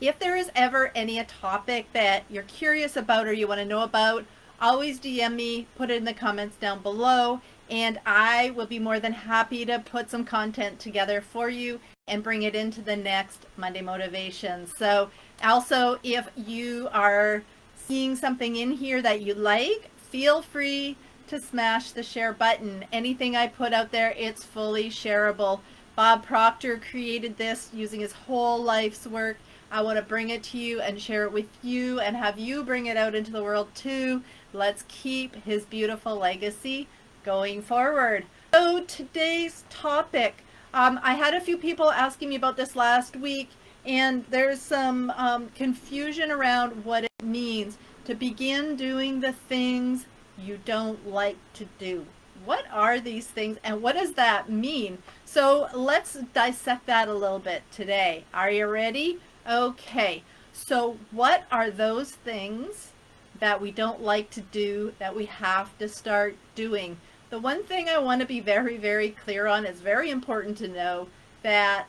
If there is ever any topic that you're curious about or you want to know about, always DM me, put it in the comments down below, and I will be more than happy to put some content together for you and bring it into the next Monday Motivation. So also, if you are seeing something in here that you like, feel free to smash the share button. Anything I put out there, it's fully shareable. Bob Proctor created this using his whole life's work. I want to bring it to you and share it with you and have you bring it out into the world too. Let's keep his beautiful legacy going forward. So today's topic, I had a few people asking me about this last week, and there's some confusion around what it means to begin doing the things you don't like to do. What are these things and what does that mean? So let's dissect that a little bit today. Are you ready? Okay, so what are those things that we don't like to do that we have to start doing? The one thing I want to be very, very clear on, is very important to know that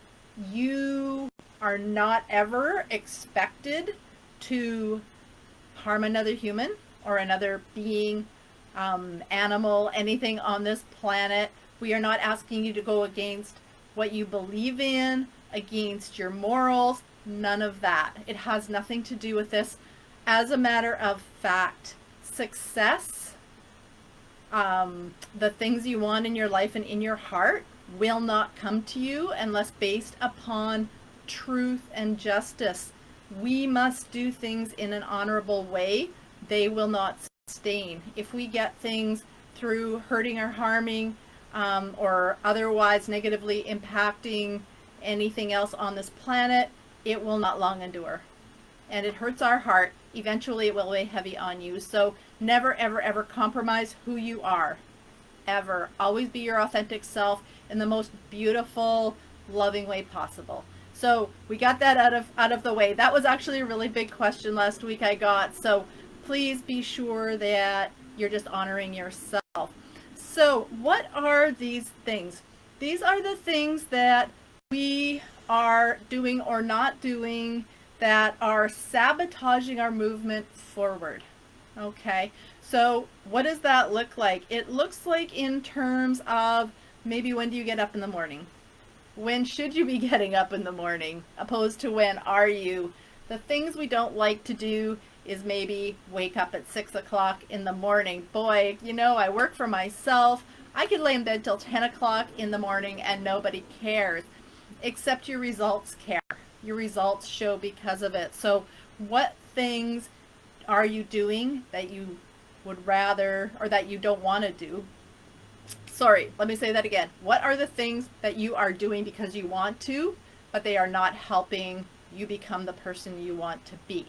you are not ever expected to harm another human or another being, animal, anything on this planet. We are not asking you to go against what you believe in, against your morals, none of that. It has nothing to do with this. As a matter of fact, success, the things you want in your life and in your heart will not come to you unless based upon truth and justice. We must do things in an honorable way. They will not sustain. If we get things through hurting or harming, or otherwise negatively impacting anything else on this planet, it will not long endure. And it hurts our heart. Eventually it will weigh heavy on you. So never, ever, ever compromise who you are. Ever. Always be your authentic self in the most beautiful, loving way possible. So we got that out of the way. That was actually a really big question last week I got. So please be sure that you're just honoring yourself. So what are these things? These are the things that we are doing or not doing that are sabotaging our movement forward. Okay, so what does that look like? It looks like in terms of maybe when do you get up in the morning? When should you be getting up in the morning opposed to when are you? The things we don't like to do is maybe wake up at 6 o'clock in the morning. Boy, you know, I work for myself. I could lay in bed till 10 o'clock in the morning and nobody cares, except your results care. Your results show because of it. So what things are you doing that you would rather, or that you don't want to do? Sorry, let me say that again. What are the things that you are doing because you want to, but they are not helping you become the person you want to be?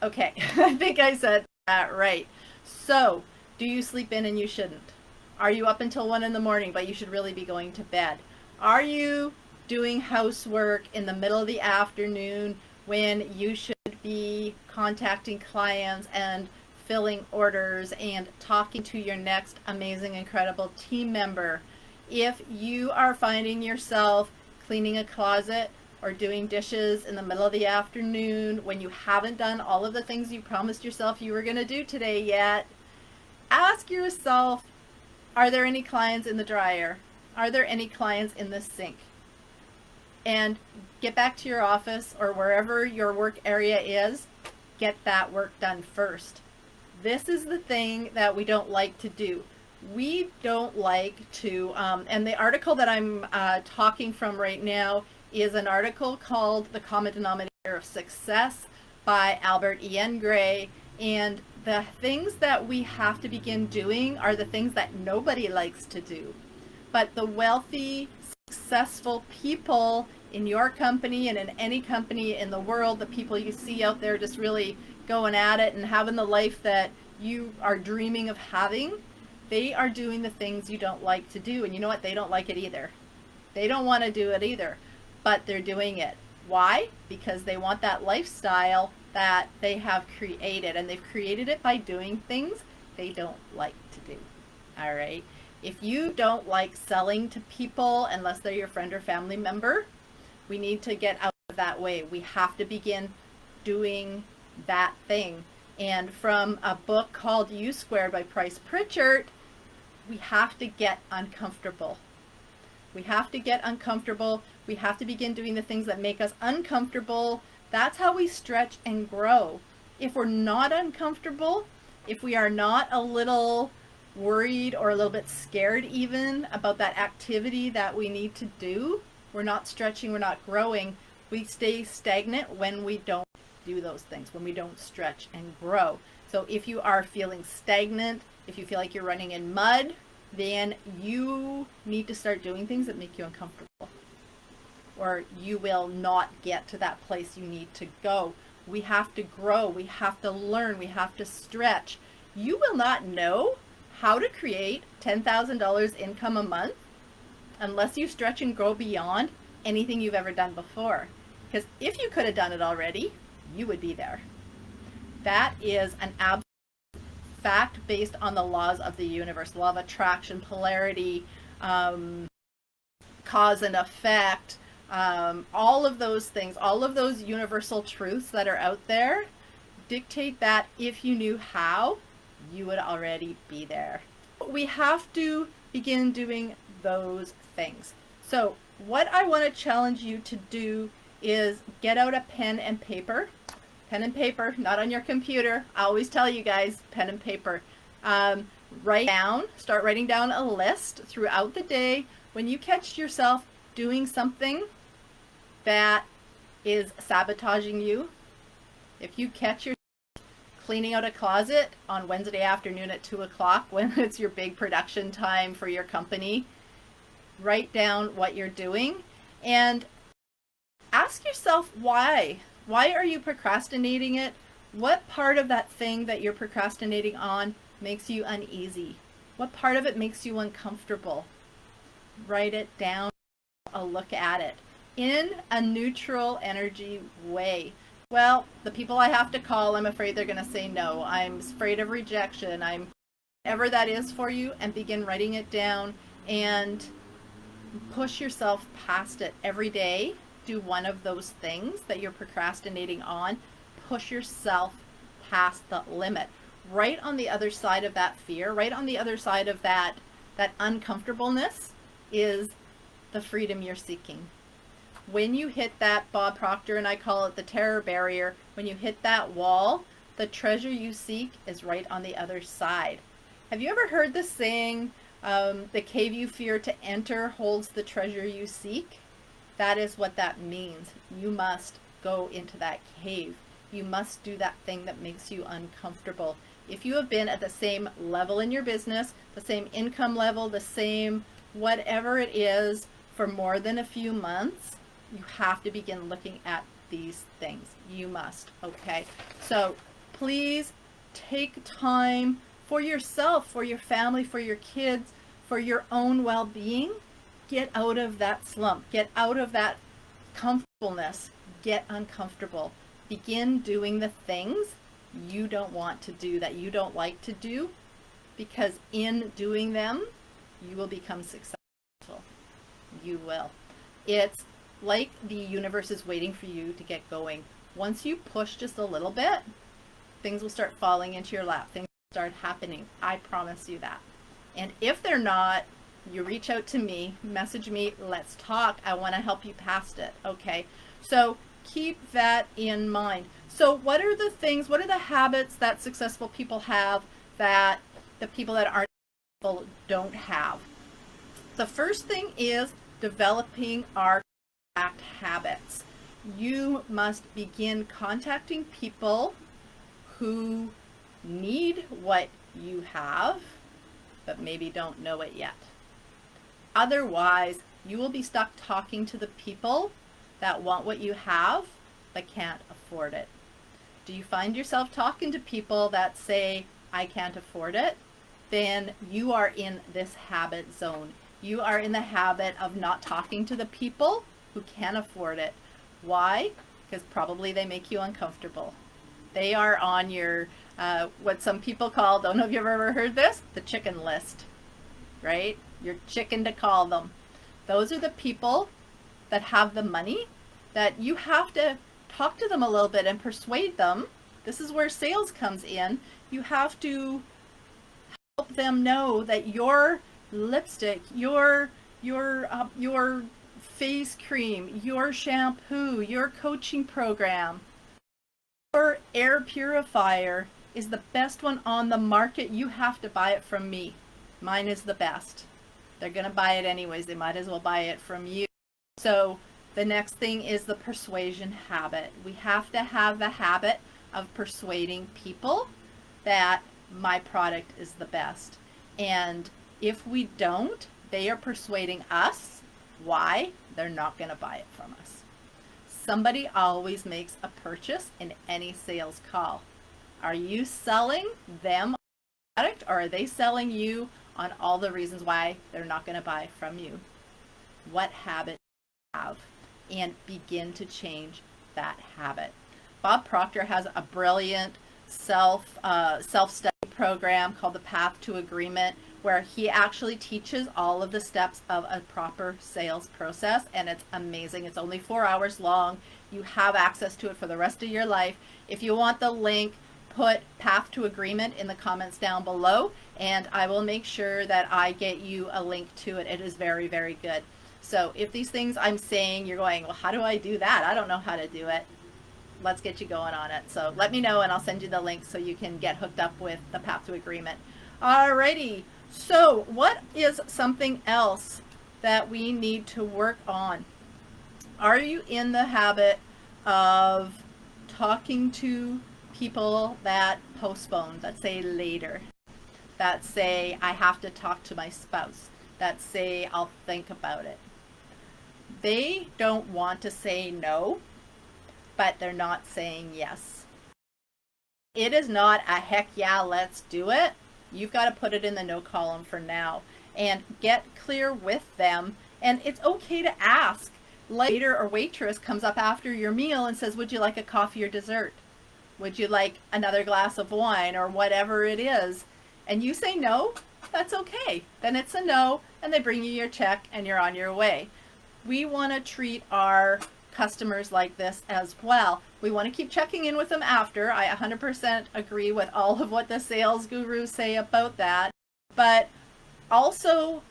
Okay, I think I said that right. So, do you sleep in and you shouldn't? Are you up until 1 in the morning, but you should really be going to bed? Are you doing housework in the middle of the afternoon when you should be contacting clients and filling orders and talking to your next amazing, incredible team member? If you are finding yourself cleaning a closet or doing dishes in the middle of the afternoon when you haven't done all of the things you promised yourself you were going to do today yet, ask yourself, are there any clients in the dryer? Are there any clients in the sink? And get back to your office or wherever your work area is, get that work done first. This is the thing that we don't like to do. We don't like to, and the article that I'm talking from right now is an article called The Common Denominator of Success by Albert Ian Gray. And the things that we have to begin doing are the things that nobody likes to do. But the wealthy, successful people in your company and in any company in the world, the people you see out there just really going at it and having the life that you are dreaming of having, they are doing the things you don't like to do. And you know what? They don't like it either. They don't want to do it either, but they're doing it. Why? Because they want that lifestyle that they have created, and they've created it by doing things they don't like to do. All right. If you don't like selling to people unless they're your friend or family member, we need to get out of that way. We have to begin doing that thing. And from a book called U Squared by Price Pritchard, we have to get uncomfortable. We have to get uncomfortable. We have to begin doing the things that make us uncomfortable. That's how we stretch and grow. If we're not uncomfortable, if we are not a little worried or a little bit scared even about that activity that we need to do, we're not stretching, we're not growing. We stay stagnant when we don't do those things, when we don't stretch and grow. So if you are feeling stagnant, if you feel like you're running in mud, then you need to start doing things that make you uncomfortable, or you will not get to that place you need to go. We have to grow, we have to learn, we have to stretch. You will not know how to create $10,000 income a month unless you stretch and grow beyond anything you've ever done before. Because if you could have done it already, you would be there. That is an absolute fact based on the laws of the universe, law of attraction, polarity, cause and effect, all of those things, all of those universal truths that are out there dictate that if you knew how, you would already be there. We have to begin doing those things. So what I want to challenge you to do is get out a pen and paper. Pen and paper, not on your computer. I always tell you guys, pen and paper. Start writing down a list throughout the day. When you catch yourself doing something that is sabotaging you, if you catch yourself cleaning out a closet on Wednesday afternoon at 2 o'clock when it's your big production time for your company, write down what you're doing and ask yourself why. Why are you procrastinating it? What part of that thing that you're procrastinating on makes you uneasy? What part of it makes you uncomfortable? Write it down, a look at it in a neutral energy way. Well, the people I have to call, I'm afraid they're going to say no. I'm afraid of rejection. Whatever that is for you, and begin writing it down and push yourself past it every day. Do one of those things that you're procrastinating on. Push yourself past the limit. Right on the other side of that fear, right on the other side of that uncomfortableness is the freedom you're seeking. When you hit that, Bob Proctor and I call it the terror barrier, when you hit that wall, the treasure you seek is right on the other side. Have you ever heard the saying, the cave you fear to enter holds the treasure you seek? That is what that means. You must go into that cave. You must do that thing that makes you uncomfortable. If you have been at the same level in your business, the same income level, the same whatever it is for more than a few months, you have to begin looking at these things. You must, okay? So please take time for yourself, for your family, for your kids, for your own well-being. Get out of that slump. Get out of that comfortableness. Get uncomfortable. Begin doing the things you don't want to do, that you don't like to do, because in doing them, you will become successful. You will. It's like the universe is waiting for you to get going. Once you push just a little bit, things will start falling into your lap. Things will start happening. I promise you that. And if they're not, you reach out to me, message me, let's talk. I want to help you past it, okay? So keep that in mind. So what are the things, what are the habits that successful people have that the people that aren't successful don't have? The first thing is developing our contact habits. You must begin contacting people who need what you have, but maybe don't know it yet. Otherwise, you will be stuck talking to the people that want what you have but can't afford it. Do you find yourself talking to people that say, I can't afford it? Then you are in this habit zone. You are in the habit of not talking to the people who can afford it. Why? Because probably they make you uncomfortable. They are on your, what some people call, don't know if you've ever heard this, the chicken list, right? Your chicken to call them. Those are the people that have the money that you have to talk to them a little bit and persuade them. This is where sales comes in. You have to help them know that your lipstick, your face cream, your shampoo, your coaching program, your air purifier is the best one on the market. You have to buy it from me. Mine is the best. They're going to buy it anyways. They might as well buy it from you. So the next thing is the persuasion habit. We have to have the habit of persuading people that my product is the best. And if we don't, they are persuading us. Why? They're not going to buy it from us. Somebody always makes a purchase in any sales call. Are you selling them a product, or are they selling you on all the reasons why they're not going to buy from you? What habit do you have? And begin to change that habit. Bob Proctor has a brilliant self-study program called the Path to Agreement, where he actually teaches all of the steps of a proper sales process, and it's amazing. It's only 4 hours long. You have access to it for the rest of your life. If you want the link, put Path to Agreement in the comments down below, and I will make sure that I get you a link to it. It is very, very good. So if these things I'm saying, you're going, well, how do I do that? I don't know how to do it. Let's get you going on it. So let me know, and I'll send you the link so you can get hooked up with the Path to Agreement. Alrighty. So what is something else that we need to work on? Are you in the habit of talking to people that postpone, that say later, that say I have to talk to my spouse, that say I'll think about it? They don't want to say no, but they're not saying yes. It is not a heck yeah, let's do it. You've got to put it in the no column for now and get clear with them. And it's okay to ask. Waiter or waitress comes up after your meal and says, would you like a coffee or dessert? Would you like another glass of wine, or whatever it is? And you say no, that's okay. Then it's a no, and they bring you your check and you're on your way. We want to treat our customers like this as well. We want to keep checking in with them after. I 100% agree with all of what the sales gurus say about that. But also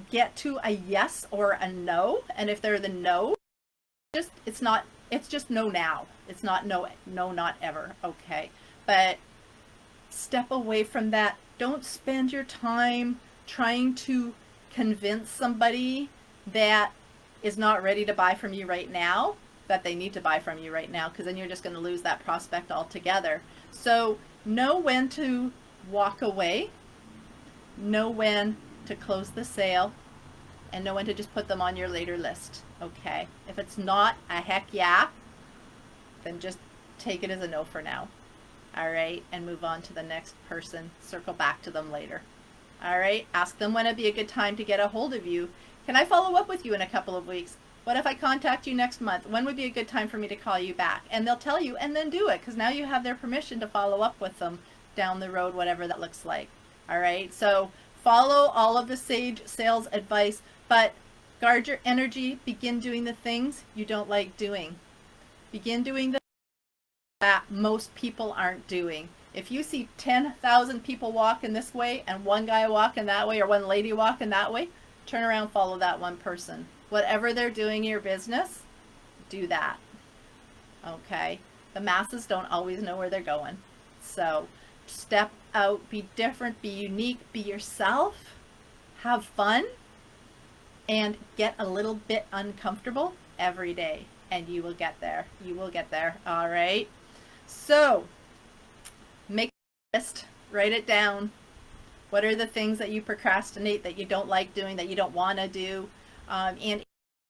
get to a yes or a no. And if they're the no, it's just no now. It's not no, not ever. Okay. But step away from that. Don't spend your time trying to convince somebody that is not ready to buy from you right now that they need to buy from you right now, because then you're just going to lose that prospect altogether. So know when to walk away, know when to close the sale, and know when to just put them on your later list. Okay. If it's not a heck yeah, then just take it as a no for now. All right. And move on to the next person. Circle back to them later. All right. Ask them when it'd be a good time to get a hold of you. Can I follow up with you in a couple of weeks? What if I contact you next month? When would be a good time for me to call you back? And they'll tell you, and then do it, because now you have their permission to follow up with them down the road, whatever that looks like. All right. So follow all of the sage sales advice, but guard your energy. Begin doing the things you don't like doing. Begin doing the that most people aren't doing. If you see 10,000 people walking this way and one guy walking that way, or one lady walking that way, turn around, follow that one person. Whatever they're doing in your business, do that. Okay? The masses don't always know where they're going. So step out, be different, be unique, be yourself, have fun, and get a little bit uncomfortable every day. And you will get there. You will get there. All right? So make a list. Write it down. What are the things that you procrastinate, that you don't like doing, that you don't want to do? And it's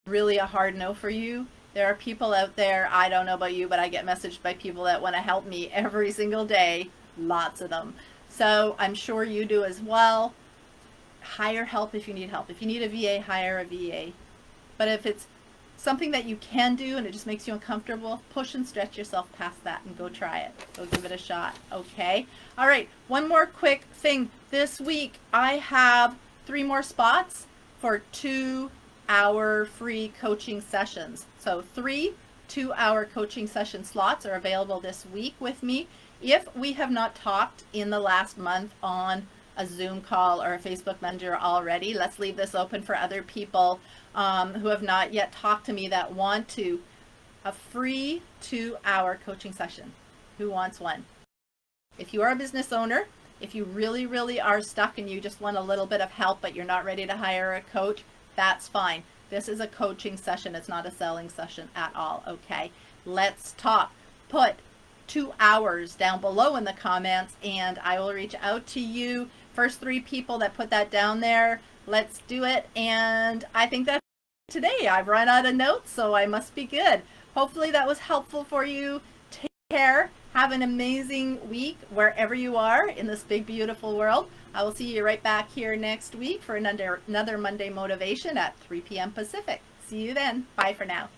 really a hard no for you. There are people out there, I don't know about you, but I get messaged by people that want to help me every single day. Lots of them. So I'm sure you do as well. Hire help if you need help. If you need a VA, hire a VA. But if it's something that you can do and it just makes you uncomfortable, push and stretch yourself past that and go try it. Go give it a shot. Okay. All right. One more quick thing. This week I have 3 more spots for 2 2-hour free coaching sessions. So 3 2-hour coaching session slots are available this week with me. If we have not talked in the last month on a Zoom call or a Facebook Messenger already, let's leave this open for other people who have not yet talked to me that want to. A free 2-hour coaching session. Who wants one? If you are a business owner, if you really, really are stuck and you just want a little bit of help, but you're not ready to hire a coach, that's fine. This is a coaching session. It's not a selling session at all, okay? Let's talk. Put 2 hours down below in the comments and I will reach out to you. First 3 people that put that down there, let's do it. And I think that's today. I've run out of notes, so I must be good. Hopefully that was helpful for you. Take care. Have an amazing week wherever you are in this big, beautiful world. I will see you right back here next week for another Monday Motivation at 3 p.m. Pacific. See you then. Bye for now.